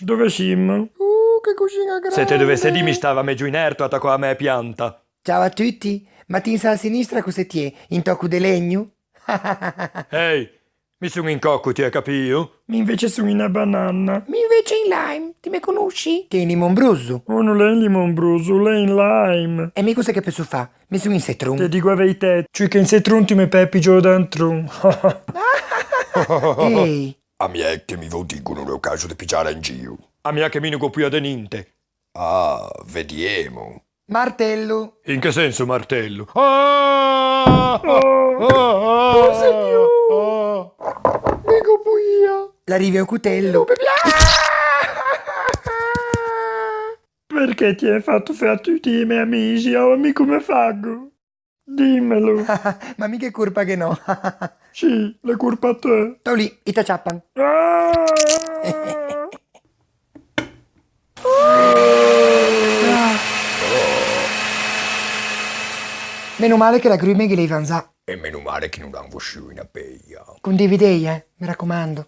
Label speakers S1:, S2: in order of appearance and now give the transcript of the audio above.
S1: Dove siamo?
S2: Che cucina grande!
S1: Se te dovesse di mi stava meglio in erto attacco a me pianta.
S2: Ciao a tutti, ma tinsa a sinistra cosa ti è? In tocco de legno?
S1: Ehi, mi sono in cocco, ti hai capito?
S3: Mi invece sono una banana.
S2: Mi invece in lime, ti me conosci? Che è in limon
S3: Oh, non è in limon bruso, lei in lime.
S2: E mi cosa che posso fare? Mi sono in citron.
S3: Te dico a verità, cioè che in settrun ti me peppi giù dentro.
S2: Ehi,
S4: A mia è che mi dicono nel caso di pigiare in giro.
S1: A mia che mi non più ad niente.
S4: Ah, vediamo.
S2: martello.
S1: In che senso martello? Ah!
S2: Oh, signor! Dico buia. L'arrivi un cutello.
S3: Perché ti hai fatto fare a tutti i miei amici? Oh, mi come fago? Dimmelo.
S2: Ma mica è colpa che no.
S3: Sì, la colpa a te.
S2: Sto lì, ita ciappan.
S3: Ah!
S2: Meno male che la grume che lei fanza.
S4: E meno male che non hanno uscito in appella.
S2: Condividei, mi raccomando.